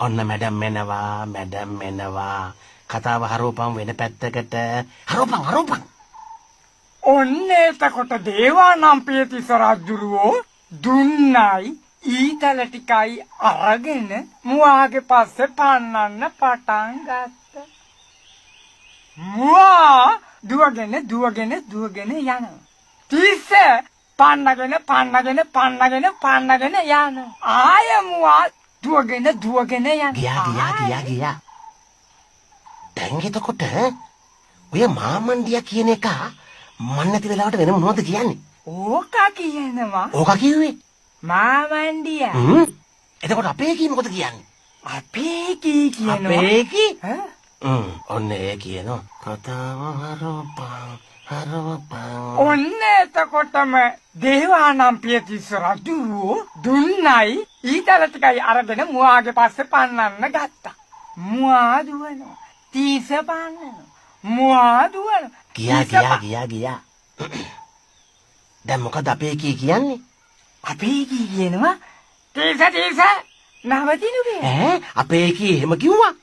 ඔන්න මැඩම් එනවා. කතාව හරවපන් වෙන පැත්තකට. හරවපන්. ඔන්න එතකොට දේවානම්පියතිස්ස රජුරෝ දුන්නයි ඊතල ටිකයි අරගෙන මුවාගේ පස්සේ පන්නන්න පටන් ගත්තා. මුවා දුවගෙන යනවා. තිස්ස පන්නගෙන යනවා. ආය මුවා දුවගෙන යනවා. ගියා. දැන් එතකොට ඔය මාමණ්ඩියා කියන එක මන් නැති වෙලාවට වෙන මොනවද කියන්නේ? ඕකා කියනවා. ඕකා කිව්වේ? මාමණ්ඩියා. එතකොට අපේ කී මොකද කියන්නේ? අපේ කී කියනවා. අපේ කී? ඔන්න ඒ කියනවා. කතාව හරවපන්. ඔන්න එතකොටම දේවානම්පියතිස්ස රජුරෝ දුන්නයි ඊතල ටිකයි අරගෙන මුවාගේ පස්සේ පන්නන්න ගත්තා. මුවා දුවනවා. තිස්ස පන්නනවා. මුවා දුවනවා. ගියා. දැන් මොකද අපේ කී කියන්නේ? අපේ කී කියනවා තිස්ස නවතිනු වේ. අපේ කී එහෙම කිව්වා?